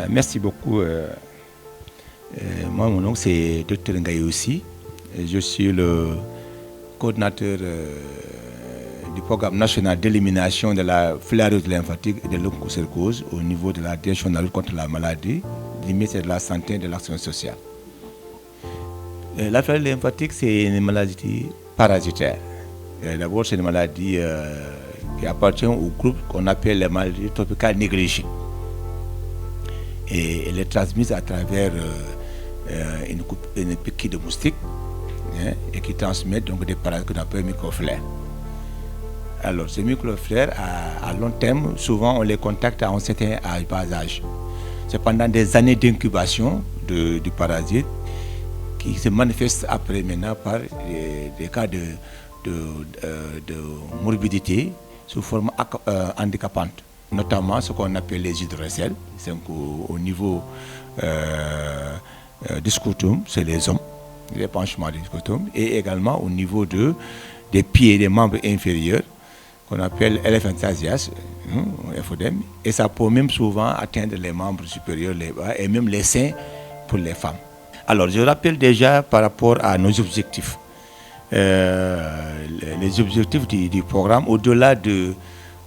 Merci beaucoup. Moi, mon nom, c'est Dr Ngaye aussi. Je suis le coordinateur du programme national d'élimination de la filariose lymphatique et de l'onchocercose au niveau de la direction de la lutte contre la maladie du ministère de la Santé et de l'Action sociale. La filariose lymphatique, c'est une maladie parasitaire. D'abord, c'est une maladie qui appartient au groupe qu'on appelle les maladies tropicales négligées. Et elle est transmise à travers une piqûre de moustique, et qui transmet donc des parasites qu'on appelle microflaires. Alors, ces microflaires, à long terme, souvent on les contacte à un certain bas âge. C'est pendant des années d'incubation du parasite qui se manifeste après maintenant par des cas de morbidité sous forme handicapante, notamment ce qu'on appelle les hydrocèles. C'est au niveau du scrotum, c'est les hommes, l'épanchement du scrotum, et également au niveau des pieds et des membres inférieurs, qu'on appelle elephantiasis, éphodème, et ça peut même souvent atteindre les membres supérieurs, les bras, et même les seins pour les femmes. Alors, je rappelle déjà par rapport à nos objectifs. Les objectifs du programme, au-delà de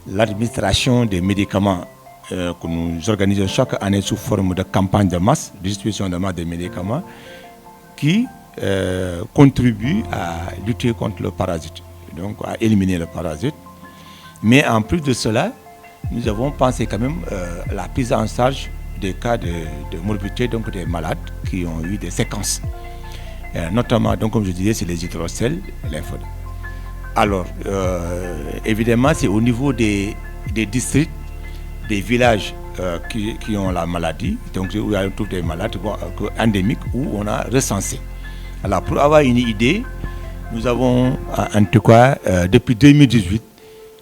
l'administration des médicaments que nous organisons chaque année sous forme de campagne de masse, distribution de masse de médicaments, qui contribuent à lutter contre le parasite, donc à éliminer le parasite. Mais en plus de cela, nous avons pensé quand même à la prise en charge des cas de morbidité, donc des malades qui ont eu des séquences. Notamment, donc, comme je disais, c'est les hydrocèles, lymphodes. Alors, évidemment, c'est au niveau des districts, des villages qui ont la maladie, donc où il y a tous des malades endémiques, où on a recensé. Alors, pour avoir une idée, nous avons, en tout cas, depuis 2018,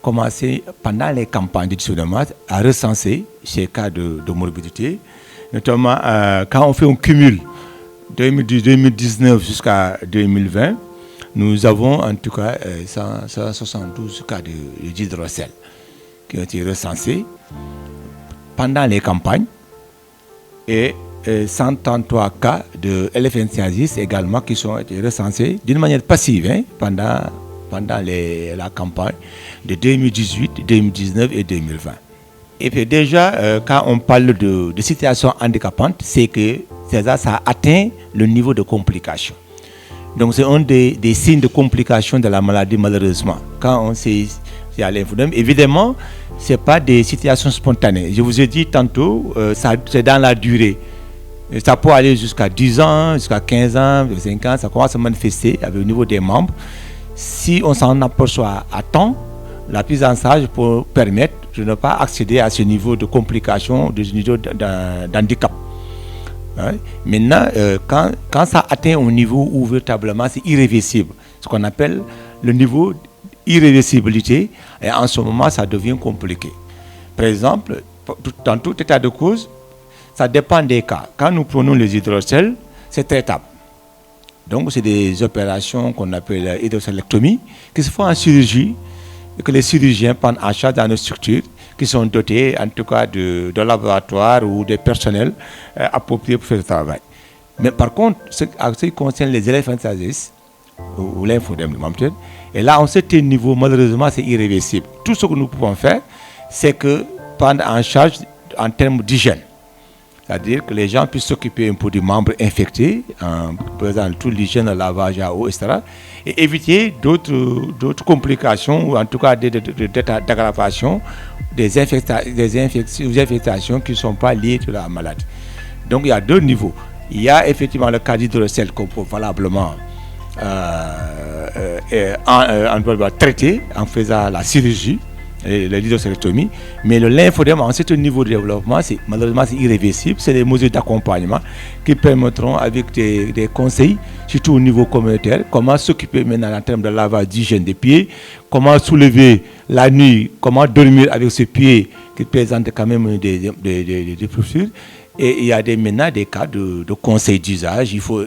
commencé, pendant les campagnes d'édition de masse, à recenser ces cas de morbidité, notamment quand on fait un cumul 2019 jusqu'à 2020, nous avons en tout cas 172 cas d'hydrocèle qui ont été recensés pendant les campagnes et 133 cas de elephantiasis également qui sont été recensés d'une manière passive pendant la campagne de 2018, 2019 et 2020. Et puis déjà, quand on parle de situation handicapante, c'est que ça atteint le niveau de complication. Donc c'est un des signes de complication de la maladie malheureusement. Quand on sait qu'il y a l'infodème, évidemment, ce n'est pas des situations spontanées. Je vous ai dit tantôt, c'est dans la durée. Ça peut aller jusqu'à 10 ans, jusqu'à 15 ans, 5 ans, ça commence à se manifester au niveau des membres. Si on s'en aperçoit à temps, la prise en charge peut permettre de ne pas accéder à ce niveau de complication, de ce niveau d'handicap. Maintenant, quand ça atteint un niveau où véritablement c'est irréversible, ce qu'on appelle le niveau d'irréversibilité, et en ce moment ça devient compliqué. Par exemple, dans tout état de cause, ça dépend des cas. Quand nous prenons les hydrocèles, c'est traitable. Donc c'est des opérations qu'on appelle hydrocélectomie, qui se font en chirurgie, et que les chirurgiens prennent en charge dans nos structures, qui sont dotés en tout cas de laboratoires ou de personnels appropriés pour faire le travail. Mais par contre, ce qui concerne les elephantiasis ou lymphodème, et là, à un certain niveau, malheureusement, c'est irréversible. Tout ce que nous pouvons faire, c'est que prendre en charge en termes d'hygiène. C'est-à-dire que les gens puissent s'occuper un peu des membres infectés, en faisant toute l'hygiène, le lavage à eau, etc. Et éviter d'autres complications, ou en tout cas d'aggravation des infectations qui ne sont pas liées à la maladie. Donc il y a deux niveaux. Il y a effectivement le cas d'hydrocèle qu'on peut valablement traiter en faisant la chirurgie, l'hydrocélectomie, mais le lymphodème à un certain niveau de développement, malheureusement c'est irréversible. C'est des mesures d'accompagnement qui permettront avec des conseils, surtout au niveau communautaire, comment s'occuper maintenant en termes de lavage, d'hygiène des pieds, comment soulever la nuit, comment dormir avec ce pied qui présente quand même des blessures. Et il y a maintenant des cas de conseils d'usage. Il faut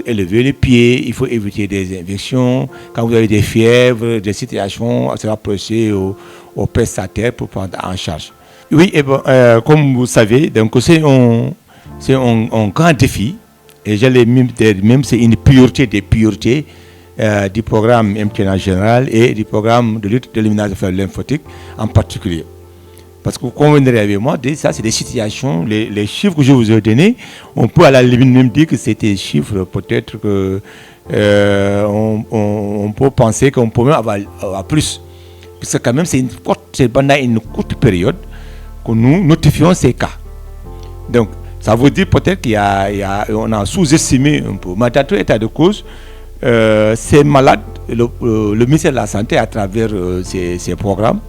élever les pieds, il faut éviter des infections. Quand vous avez des fièvres, des situations, se rapprocher au prestataire pour prendre en charge. Oui, et bon, comme vous savez, donc c'est un grand défi, et j'allais même dire, même c'est une priorité des priorités du programme MTN en général et du programme de lutte d'élimination lymphotique en particulier. Parce que vous conviendrez avec moi, ça c'est des situations, les chiffres que je vous ai donnés, on peut à la limite même dire que c'est des chiffres peut-être que on peut penser qu'on peut même avoir plus. Parce que quand même c'est pendant une courte période que nous notifions ces cas. Donc ça veut dire peut-être qu'on a sous-estimé un peu. Mais dans tout état de cause, ces malades, le ministère de la Santé à travers ces programmes,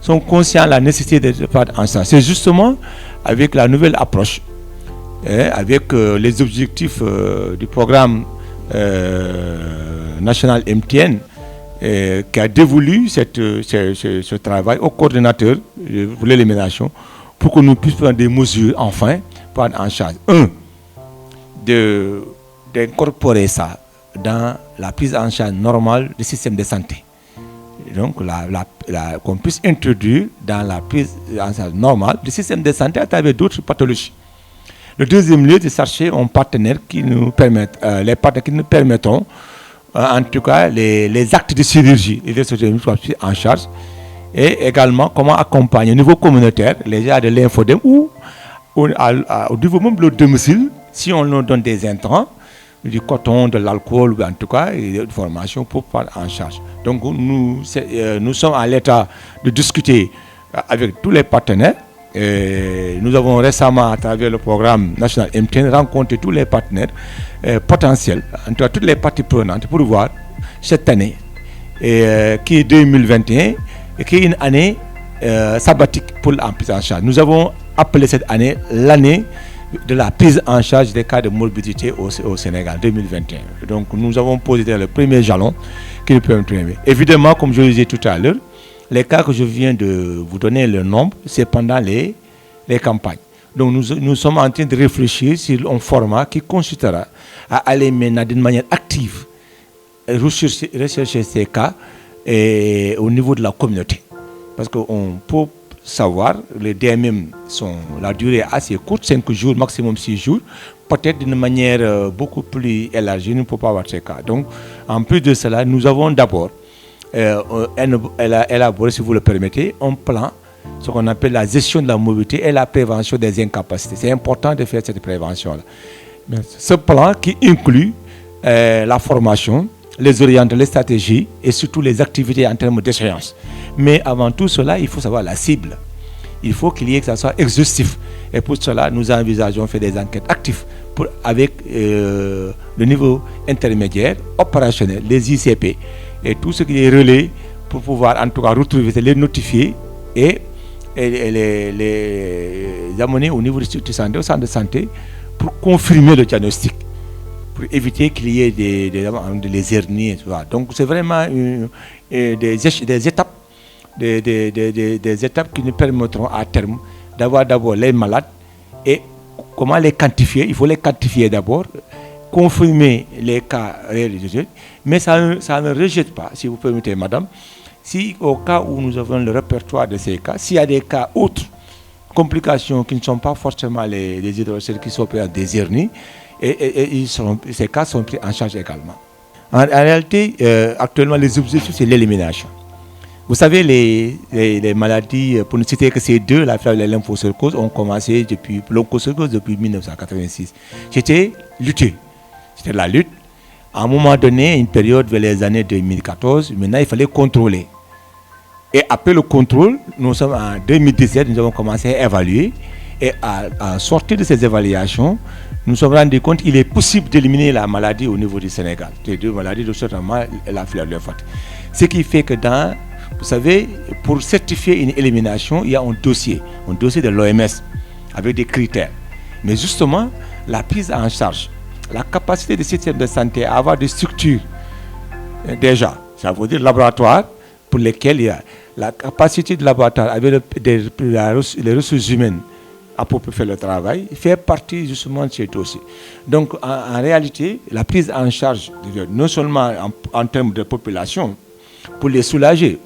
sont conscients de la nécessité de prendre en charge. C'est justement avec la nouvelle approche, avec les objectifs du programme national MTN, qui a dévolu ce travail au coordinateur pour l'élimination, pour que nous puissions prendre des mesures, enfin, prendre en charge. D'incorporer ça dans la prise en charge normale du système de santé. Donc, qu'on puisse introduire dans la prise en charge normale du système de santé à travers d'autres pathologies. Le deuxième lieu, c'est de chercher un partenaire qui nous permette, les partenaires qui nous permettront, en tout cas, les actes de chirurgie et de en charge, et également comment accompagner au niveau communautaire les gens de l'infodème ou au niveau même de leur domicile, si on leur donne des intrants, du coton, de l'alcool, ou en tout cas, une formation pour prendre en charge. Donc, nous sommes à l'état de discuter avec tous les partenaires. Nous avons récemment, à travers le programme national MTN, rencontré tous les partenaires potentiels, en tout cas toutes les parties prenantes, pour voir cette année, qui est 2021, et qui est une année sabbatique pour la prise en charge. Nous avons appelé cette année l'année de la prise en charge des cas de morbidité au Sénégal 2021. Donc nous avons posé le premier jalon qui nous permet de trouver. Évidemment, comme je le disais tout à l'heure, les cas que je viens de vous donner le nombre, c'est pendant les campagnes. Donc nous sommes en train de réfléchir sur un format qui consistera à aller maintenant d'une manière active rechercher ces cas au niveau de la communauté. Parce qu'on peut savoir, les DMM la durée est assez courte, 5 jours, maximum 6 jours, peut-être d'une manière beaucoup plus élargie, nous ne pouvons pas avoir ces cas. Donc, en plus de cela, nous avons d'abord élaboré, si vous le permettez, un plan, ce qu'on appelle la gestion de la mobilité et la prévention des incapacités. C'est important de faire cette prévention-là. Ce plan qui inclut la formation, les orientations, les stratégies et surtout les activités en termes d'échéance. Mais avant tout cela, il faut savoir la cible. Il faut qu'il y ait que ça soit exhaustif. Et pour cela, nous envisageons faire des enquêtes actives avec le niveau intermédiaire, opérationnel, les ICP et tout ce qui est relais pour pouvoir en tout cas retrouver, les notifier et les amener au niveau du centre de santé pour confirmer le diagnostic, pour éviter qu'il y ait des hernies et tout ça. Donc c'est vraiment des étapes des étapes qui nous permettront à terme d'avoir d'abord les malades et comment les quantifier. Il faut les quantifier d'abord, confirmer les cas réels, mais ça ne rejette pas, si vous permettez, madame, si au cas où nous avons le répertoire de ces cas, s'il y a des cas autres, complications qui ne sont pas forcément les hydrocèles qui sont des hernies, et ces cas sont pris en charge également. En réalité, actuellement, les objectifs, c'est l'élimination. Vous savez, les maladies, pour ne citer que ces deux, la fièvre et la lymphocercose, ont commencé depuis 1986. C'était lutter. C'était la lutte. À un moment donné, une période vers les années 2014, maintenant, il fallait contrôler. Et après le contrôle, nous sommes en 2017, nous avons commencé à évaluer. Et à sortir de ces évaluations, nous nous sommes rendus compte qu'il est possible d'éliminer la maladie au niveau du Sénégal. Les deux maladies, notamment la fièvre lymphatique. Ce qui fait que vous savez, pour certifier une élimination, il y a un dossier de l'OMS avec des critères. Mais justement, la prise en charge, la capacité du système de santé à avoir des structures, déjà, ça veut dire laboratoire pour lesquels il y a la capacité du laboratoire avec les ressources humaines pour faire le travail, fait partie justement de ce dossier. Donc, en réalité, la prise en charge, non seulement en termes de population, pour les soulager,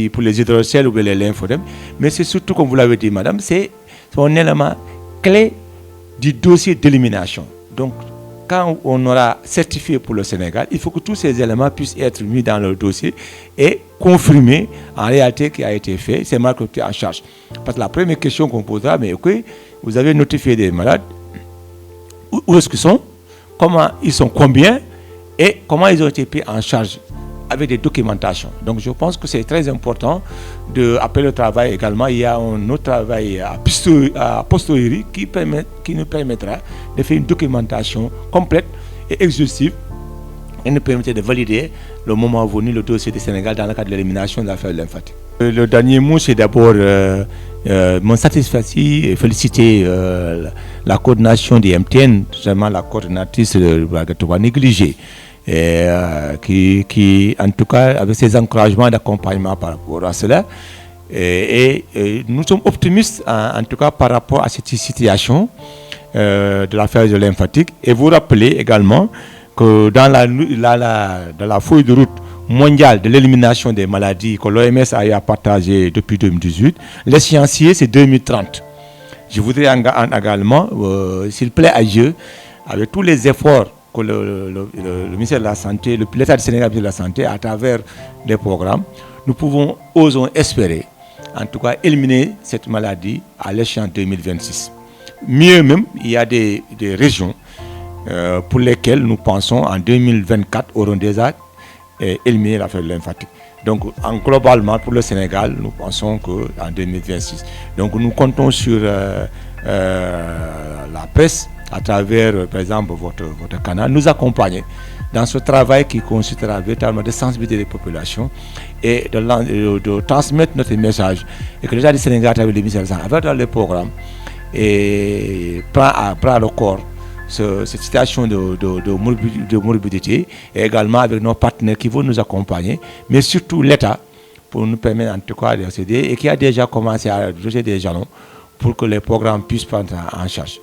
pour les hydrocèles ou les lymphodèmes, mais c'est surtout, comme vous l'avez dit, madame, c'est un élément clé du dossier d'élimination. Donc, quand on aura certifié pour le Sénégal, il faut que tous ces éléments puissent être mis dans le dossier et confirmer en réalité qui a été fait, c'est mal pris en charge. Parce que la première question qu'on posera, mais ok, vous avez notifié des malades, où est-ce qu'ils sont, comment ils sont, combien, et comment ils ont été pris en charge avec des documentations. Donc je pense que c'est très important après le travail également, il y a un autre travail à posteriori qui nous permettra de faire une documentation complète et exhaustive et nous permettra de valider le moment venu le dossier du Sénégal dans le cadre de l'élimination de l'affaire lymphatique. Le dernier mot, c'est d'abord me satisfaire et féliciter la coordination des MTN, notamment la coordinatrice de la négligée. Qui, en tout cas, avec ses encouragements d'accompagnement par rapport à cela. Et nous sommes optimistes, en tout cas, par rapport à cette situation de l'affaire de lymphatique. Et vous rappelez également que dans la feuille de route mondiale de l'élimination des maladies que l'OMS a partagée depuis 2018, l'échéancier, c'est 2030. Je voudrais également, s'il plaît à Dieu, avec tous les efforts que le ministère de la Santé, l'État du Sénégal de la Santé, à travers des programmes, nous osons espérer, en tout cas, éliminer cette maladie à l'échéance 2026. Mieux même, il y a des régions pour lesquelles nous pensons en 2024 auront déjà éliminé l'affaire lymphatique. Donc, globalement, pour le Sénégal, nous pensons qu'en 2026. Donc, nous comptons sur la presse, à travers, par exemple, votre canal, nous accompagner dans ce travail qui consistera véritablement de sensibiliser les populations et de transmettre notre message. Et que l'État du Sénégal, à travers les ministères, à travers les programmes, et prend à le corps cette situation de morbidité, et également avec nos partenaires qui vont nous accompagner, mais surtout l'État, pour nous permettre en tout cas d'accéder, et qui a déjà commencé à jeter des jalons pour que les programmes puissent prendre en charge.